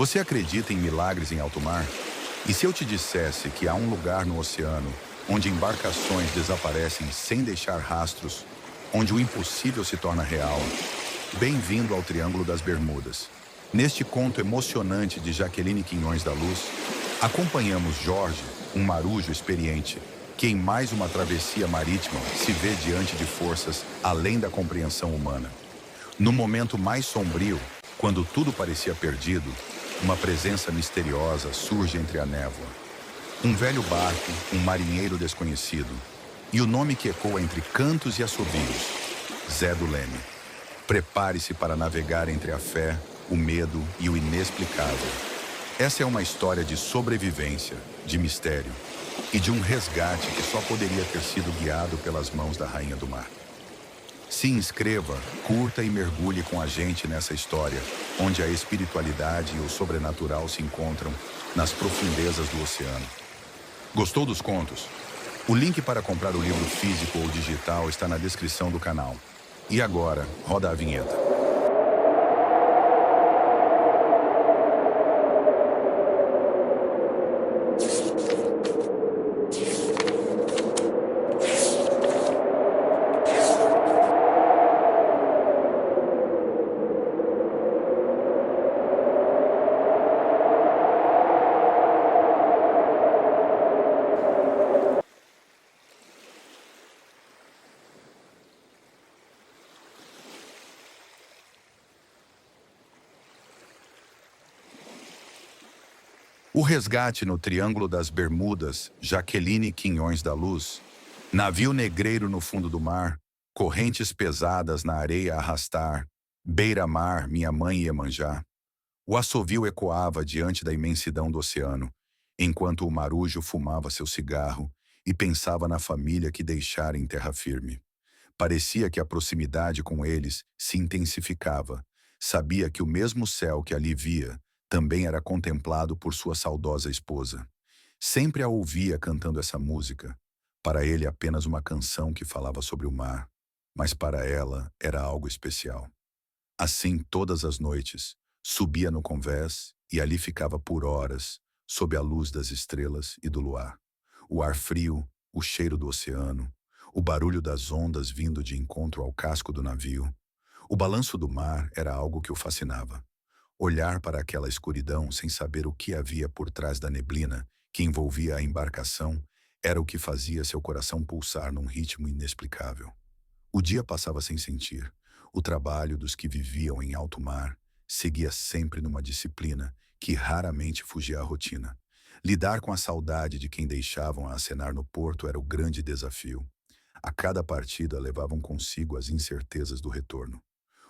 Você acredita em milagres em alto mar? E se eu te dissesse que há um lugar no oceano onde embarcações desaparecem sem deixar rastros, onde o impossível se torna real? Bem-vindo ao Triângulo das Bermudas. Neste conto emocionante de Jaqueline Quinhões da Luz, acompanhamos Jorge, um marujo experiente, que em mais uma travessia marítima se vê diante de forças além da compreensão humana. No momento mais sombrio, quando tudo parecia perdido, uma presença misteriosa surge entre a névoa. Um velho barco, um marinheiro desconhecido, e o nome que ecoa entre cantos e assobios: Zé do Leme. Prepare-se para navegar entre a fé, o medo e o inexplicável. Essa é uma história de sobrevivência, de mistério e de um resgate que só poderia ter sido guiado pelas mãos da Rainha do Mar. Se inscreva, curta e mergulhe com a gente nessa história, onde a espiritualidade e o sobrenatural se encontram nas profundezas do oceano. Gostou dos contos? O link para comprar o livro físico ou digital está na descrição do canal. E agora, roda a vinheta. O resgate no Triângulo das Bermudas, Jaqueline Quinhões da Luz, navio negreiro no fundo do mar, correntes pesadas na areia a arrastar, beira-mar, minha mãe Iemanjá. O assovio ecoava diante da imensidão do oceano, enquanto o marujo fumava seu cigarro e pensava na família que deixara em terra firme. Parecia que a proximidade com eles se intensificava. Sabia que o mesmo céu que ali via também era contemplado por sua saudosa esposa. Sempre a ouvia cantando essa música. Para ele apenas uma canção que falava sobre o mar, mas para ela era algo especial. Assim, todas as noites, subia no convés e ali ficava por horas, sob a luz das estrelas e do luar. O ar frio, o cheiro do oceano, o barulho das ondas vindo de encontro ao casco do navio. O balanço do mar era algo que o fascinava. Olhar para aquela escuridão sem saber o que havia por trás da neblina que envolvia a embarcação era o que fazia seu coração pulsar num ritmo inexplicável. O dia passava sem sentir. O trabalho dos que viviam em alto mar seguia sempre numa disciplina que raramente fugia à rotina. Lidar com a saudade de quem deixavam a acenar no porto era o grande desafio. A cada partida levavam consigo as incertezas do retorno.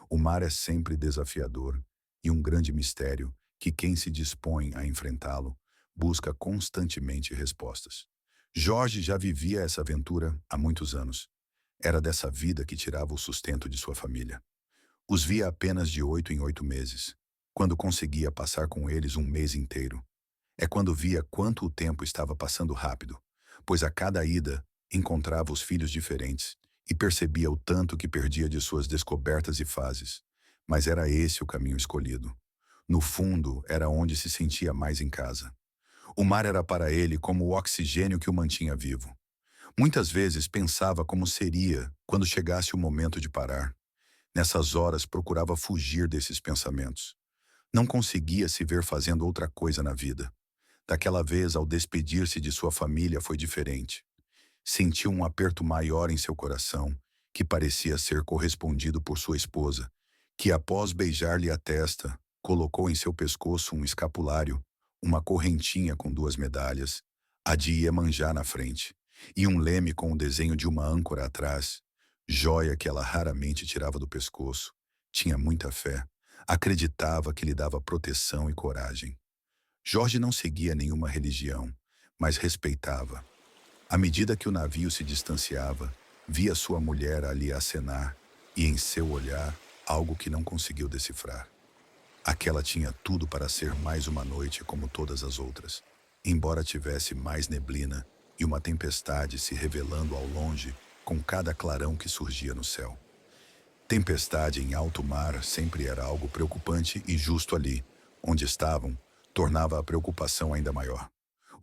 O mar é sempre desafiador e um grande mistério que quem se dispõe a enfrentá-lo busca constantemente respostas. Jorge já vivia essa aventura há muitos anos. Era dessa vida que tirava o sustento de sua família. Os via apenas de 8 em 8 meses, quando conseguia passar com eles um mês inteiro. É quando via quanto o tempo estava passando rápido, pois a cada ida encontrava os filhos diferentes e percebia o tanto que perdia de suas descobertas e fases. Mas era esse o caminho escolhido. No fundo, era onde se sentia mais em casa. O mar era para ele como o oxigênio que o mantinha vivo. Muitas vezes pensava como seria quando chegasse o momento de parar. Nessas horas procurava fugir desses pensamentos. Não conseguia se ver fazendo outra coisa na vida. Daquela vez, ao despedir-se de sua família, foi diferente. Sentiu um aperto maior em seu coração, que parecia ser correspondido por sua esposa, que após beijar-lhe a testa, colocou em seu pescoço um escapulário, uma correntinha com 2 medalhas, a de Iemanjá na frente, e um leme com o desenho de uma âncora atrás, joia que ela raramente tirava do pescoço. Tinha muita fé, acreditava que lhe dava proteção e coragem. Jorge não seguia nenhuma religião, mas respeitava. À medida que o navio se distanciava, via sua mulher ali acenar, e em seu olhar, algo que não conseguiu decifrar. Aquela tinha tudo para ser mais uma noite como todas as outras, embora tivesse mais neblina e uma tempestade se revelando ao longe com cada clarão que surgia no céu. Tempestade em alto mar sempre era algo preocupante e justo ali, onde estavam, tornava a preocupação ainda maior.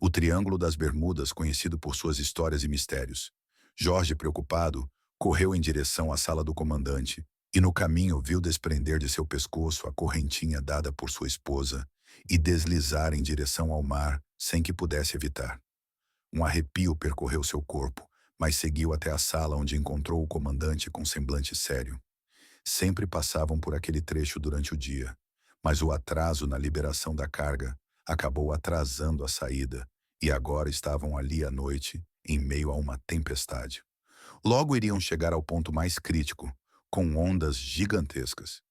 O Triângulo das Bermudas, conhecido por suas histórias e mistérios. Jorge, preocupado, correu em direção à sala do comandante e no caminho viu desprender de seu pescoço a correntinha dada por sua esposa e deslizar em direção ao mar sem que pudesse evitar. Um arrepio percorreu seu corpo, mas seguiu até a sala onde encontrou o comandante com semblante sério. Sempre passavam por aquele trecho durante o dia, mas o atraso na liberação da carga acabou atrasando a saída e agora estavam ali à noite, em meio a uma tempestade. Logo iriam chegar ao ponto mais crítico, com ondas gigantescas.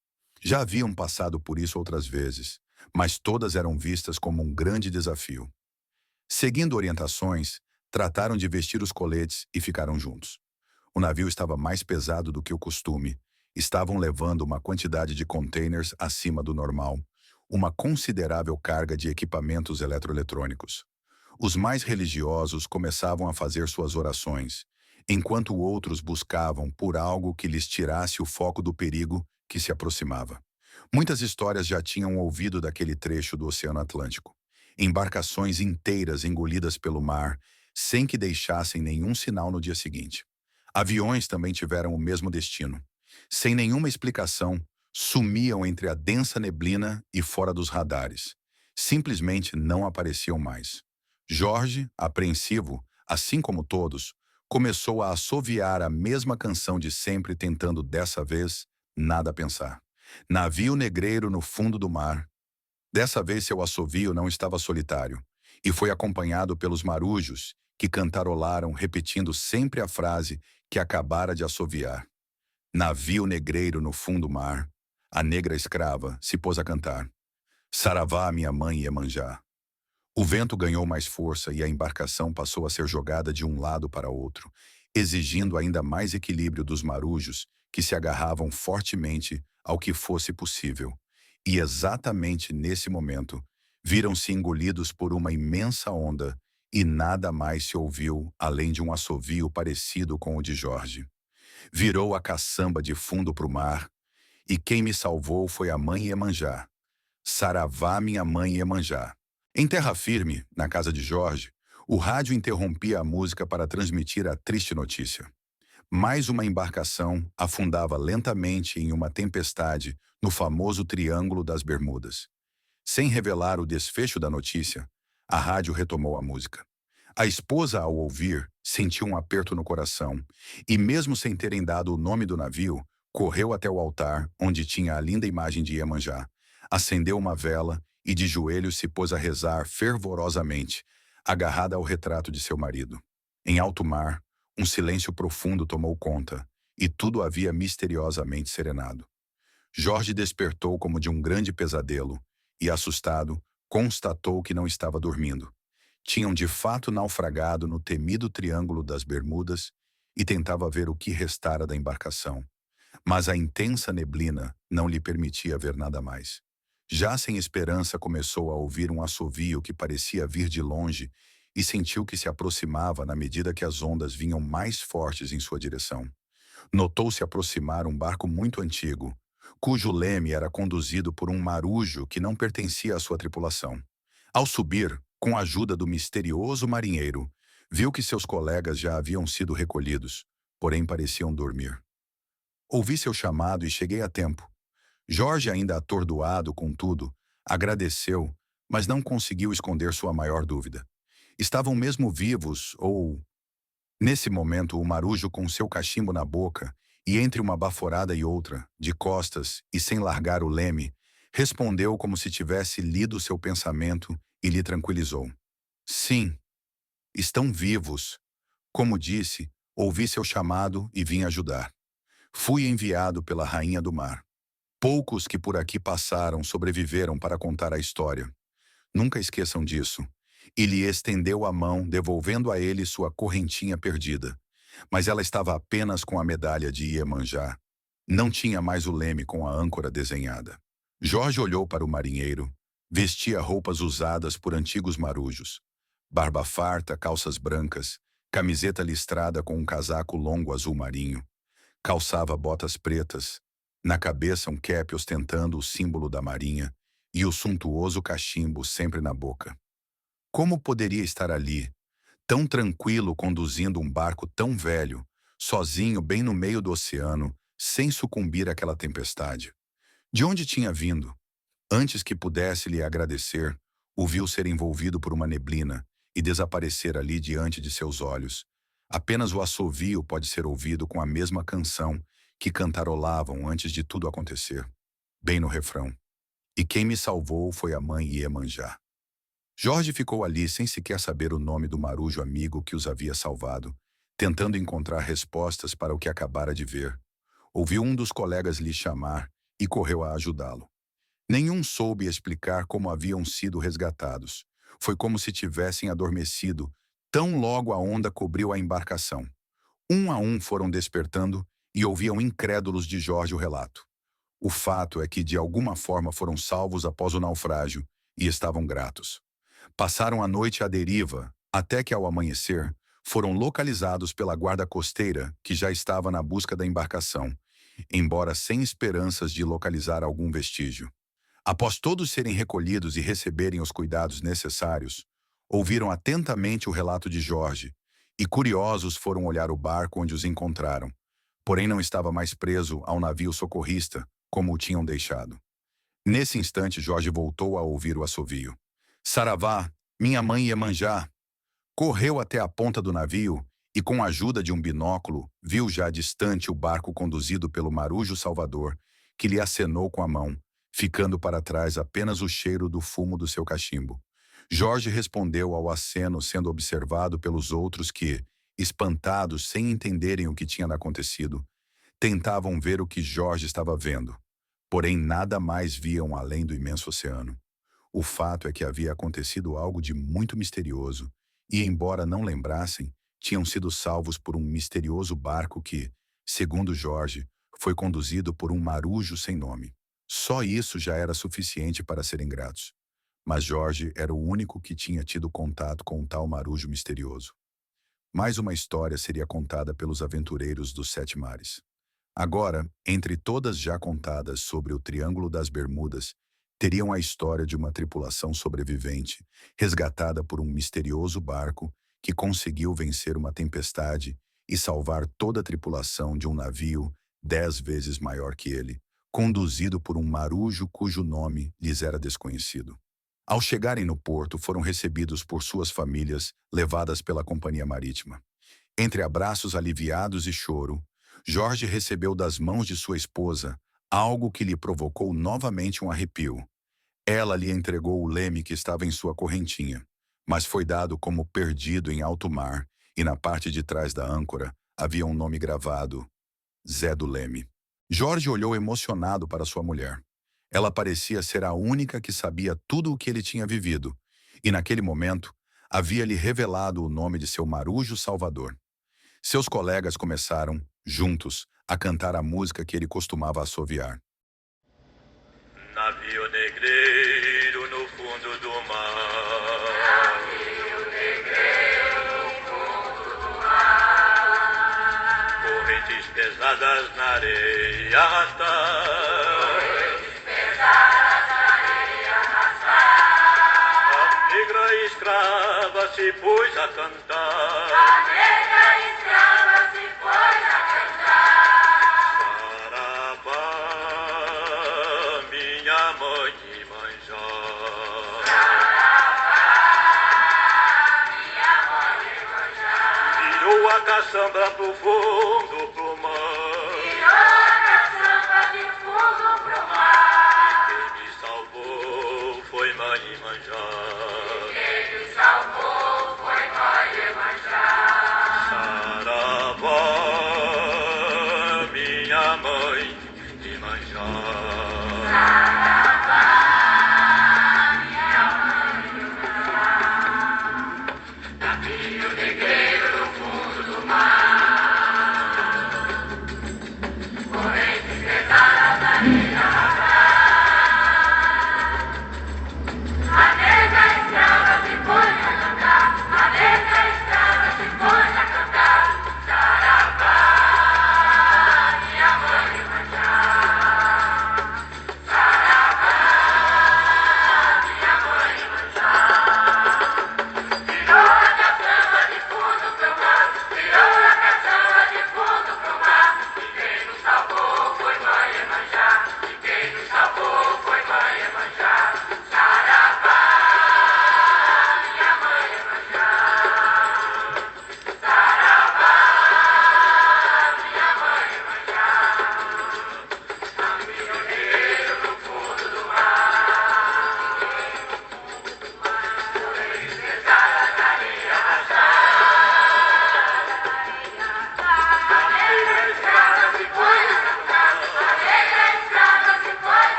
Já haviam passado por isso outras vezes, mas todas eram vistas como um grande desafio. Seguindo orientações, trataram de vestir os coletes e ficaram juntos. O navio estava mais pesado do que o costume. Estavam levando uma quantidade de containers acima do normal, uma considerável carga de equipamentos eletroeletrônicos. Os mais religiosos começavam a fazer suas orações, enquanto outros buscavam por algo que lhes tirasse o foco do perigo que se aproximava. Muitas histórias já tinham ouvido daquele trecho do Oceano Atlântico. Embarcações inteiras engolidas pelo mar, sem que deixassem nenhum sinal no dia seguinte. Aviões também tiveram o mesmo destino. Sem nenhuma explicação, sumiam entre a densa neblina e fora dos radares. Simplesmente não apareciam mais. Jorge, apreensivo, assim como todos, começou a assoviar a mesma canção de sempre, tentando dessa vez nada pensar. Navio negreiro no fundo do mar. Dessa vez seu assovio não estava solitário, e foi acompanhado pelos marujos, que cantarolaram repetindo sempre a frase que acabara de assoviar. Navio negreiro no fundo do mar. A negra escrava se pôs a cantar. Saravá, minha mãe Iemanjá. O vento ganhou mais força e a embarcação passou a ser jogada de um lado para outro, exigindo ainda mais equilíbrio dos marujos, que se agarravam fortemente ao que fosse possível. E exatamente nesse momento, viram-se engolidos por uma imensa onda e nada mais se ouviu além de um assovio parecido com o de Jorge. Virou a caçamba de fundo para o mar, e quem me salvou foi a mãe Iemanjá. Saravá, minha mãe Iemanjá. Em terra firme, na casa de Jorge, o rádio interrompia a música para transmitir a triste notícia. Mais uma embarcação afundava lentamente em uma tempestade no famoso Triângulo das Bermudas. Sem revelar o desfecho da notícia, a rádio retomou a música. A esposa, ao ouvir, sentiu um aperto no coração e, mesmo sem terem dado o nome do navio, correu até o altar, onde tinha a linda imagem de Iemanjá, acendeu uma vela e de joelhos se pôs a rezar fervorosamente, agarrada ao retrato de seu marido. Em alto mar, um silêncio profundo tomou conta, e tudo havia misteriosamente serenado. Jorge despertou como de um grande pesadelo, e, assustado, constatou que não estava dormindo. Tinham de fato naufragado no temido Triângulo das Bermudas e tentava ver o que restara da embarcação. Mas a intensa neblina não lhe permitia ver nada mais. Já sem esperança, começou a ouvir um assovio que parecia vir de longe e sentiu que se aproximava na medida que as ondas vinham mais fortes em sua direção. Notou-se aproximar um barco muito antigo, cujo leme era conduzido por um marujo que não pertencia à sua tripulação. Ao subir, com a ajuda do misterioso marinheiro, viu que seus colegas já haviam sido recolhidos, porém pareciam dormir. Ouvi seu chamado e cheguei a tempo. Jorge, ainda atordoado com tudo, agradeceu, mas não conseguiu esconder sua maior dúvida. Estavam mesmo vivos ou... Nesse momento, o marujo, com seu cachimbo na boca, e entre uma baforada e outra, de costas e sem largar o leme, respondeu como se tivesse lido seu pensamento e lhe tranquilizou. Sim, estão vivos. Como disse, ouvi seu chamado e vim ajudar. Fui enviado pela Rainha do Mar. Poucos que por aqui passaram sobreviveram para contar a história. Nunca esqueçam disso. E lhe estendeu a mão, devolvendo a ele sua correntinha perdida. Mas ela estava apenas com a medalha de Iemanjá. Não tinha mais o leme com a âncora desenhada. Jorge olhou para o marinheiro. Vestia roupas usadas por antigos marujos. Barba farta, calças brancas, camiseta listrada com um casaco longo azul marinho. Calçava botas pretas. Na cabeça um cap ostentando o símbolo da marinha, e o suntuoso cachimbo sempre na boca. Como poderia estar ali, tão tranquilo, conduzindo um barco tão velho, sozinho bem no meio do oceano, sem sucumbir àquela tempestade? De onde tinha vindo? Antes que pudesse lhe agradecer, o viu ser envolvido por uma neblina e desaparecer ali diante de seus olhos. Apenas o assovio pode ser ouvido com a mesma canção que cantarolavam antes de tudo acontecer, bem no refrão. E quem me salvou foi a mãe Iemanjá. Jorge ficou ali sem sequer saber o nome do marujo amigo que os havia salvado, tentando encontrar respostas para o que acabara de ver. Ouviu um dos colegas lhe chamar e correu a ajudá-lo. Nenhum soube explicar como haviam sido resgatados. Foi como se tivessem adormecido, tão logo a onda cobriu a embarcação. Um a um foram despertando e ouviam incrédulos de Jorge o relato. O fato é que de alguma forma foram salvos após o naufrágio e estavam gratos. Passaram a noite à deriva, até que ao amanhecer, foram localizados pela guarda costeira, que já estava na busca da embarcação, embora sem esperanças de localizar algum vestígio. Após todos serem recolhidos e receberem os cuidados necessários, ouviram atentamente o relato de Jorge e, curiosos, foram olhar o barco onde os encontraram. Porém, não estava mais preso ao navio socorrista, como o tinham deixado. Nesse instante, Jorge voltou a ouvir o assovio. Saravá, minha mãe Iemanjá! Correu até a ponta do navio e, com a ajuda de um binóculo, viu já distante o barco conduzido pelo marujo Salvador, que lhe acenou com a mão, ficando para trás apenas o cheiro do fumo do seu cachimbo. Jorge respondeu ao aceno, sendo observado pelos outros que, espantados sem entenderem o que tinha acontecido, tentavam ver o que Jorge estava vendo. Porém, nada mais viam além do imenso oceano. O fato é que havia acontecido algo de muito misterioso, e, embora não lembrassem, tinham sido salvos por um misterioso barco que, segundo Jorge, foi conduzido por um marujo sem nome. Só isso já era suficiente para serem gratos. Mas Jorge era o único que tinha tido contato com um tal marujo misterioso. Mais uma história seria contada pelos aventureiros dos Sete Mares. Agora, entre todas já contadas sobre o Triângulo das Bermudas, teriam a história de uma tripulação sobrevivente, resgatada por um misterioso barco que conseguiu vencer uma tempestade e salvar toda a tripulação de um navio 10 vezes maior que ele, conduzido por um marujo cujo nome lhes era desconhecido. Ao chegarem no porto, foram recebidos por suas famílias, levadas pela companhia marítima. Entre abraços aliviados e choro, Jorge recebeu das mãos de sua esposa algo que lhe provocou novamente um arrepio. Ela lhe entregou o leme que estava em sua correntinha, mas foi dado como perdido em alto mar, e na parte de trás da âncora havia um nome gravado: Zé do Leme. Jorge olhou emocionado para sua mulher. Ela parecia ser a única que sabia tudo o que ele tinha vivido, e naquele momento havia-lhe revelado o nome de seu marujo salvador. Seus colegas começaram, juntos, a cantar a música que ele costumava assoviar. Navio negreiro no fundo do mar. Navio negreiro no fundo do mar. Correntes pesadas na areia arrastar. Correntes pesadas na areia arrastar. A negra escrava se pôs a cantar. A negra escrava se pôs a cantar. Saravá, minha mãe Iemanjá. Saravá, minha mãe Iemanjá. Virou a caçamba pro fundo, pro mar. Virou a caçamba de fundo pro mar. Quem me salvou foi mãe Iemanjá. Quem me salvou foi mãe Iemanjá. Saravá, minha mãe Iemanjá. Navio negreiro no fundo do mar. Correntes pesadas na areia arrastar. A negra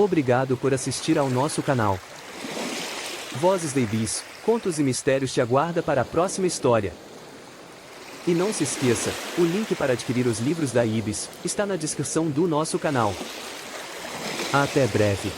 Obrigado por assistir ao nosso canal. Vozes da Ibis, contos e mistérios te aguarda para a próxima história. E não se esqueça, o link para adquirir os livros da Ibis está na descrição do nosso canal. Até breve.